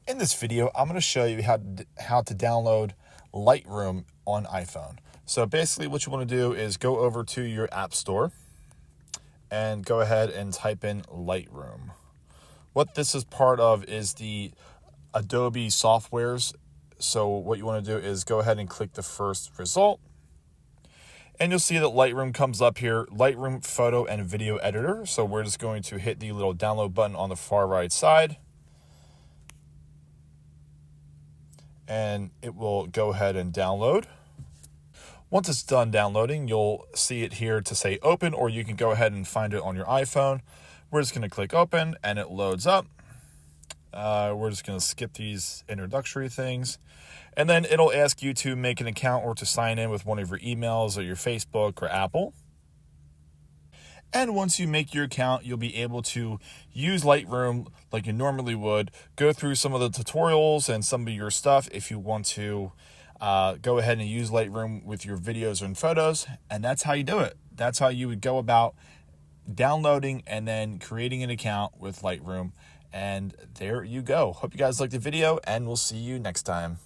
In this video, I'm going to show you how to download Lightroom on iPhone. So basically what you want to do is go over to your App Store and go ahead and type in Lightroom. What this is part of is the Adobe softwares. So what you want to do is go ahead and click the first result. And you'll see that Lightroom comes up here, Lightroom Photo and Video Editor. So we're just going to hit the little download button on the far right side. And it will go ahead and download. Once it's done downloading, you'll see it here to say open, or you can go ahead and find it on your iPhone. We're just going to click open and it loads up. We're just going to skip these introductory things. And then it'll ask you to make an account or to sign in with one of your emails or your Facebook or Apple. And once you make your account, you'll be able to use Lightroom like you normally would, go through some of the tutorials and some of your stuff if you want to go ahead and use Lightroom with your videos and photos. And that's how you do it. That's how you would go about downloading and then creating an account with Lightroom. And there you go. Hope you guys liked the video, and we'll see you next time.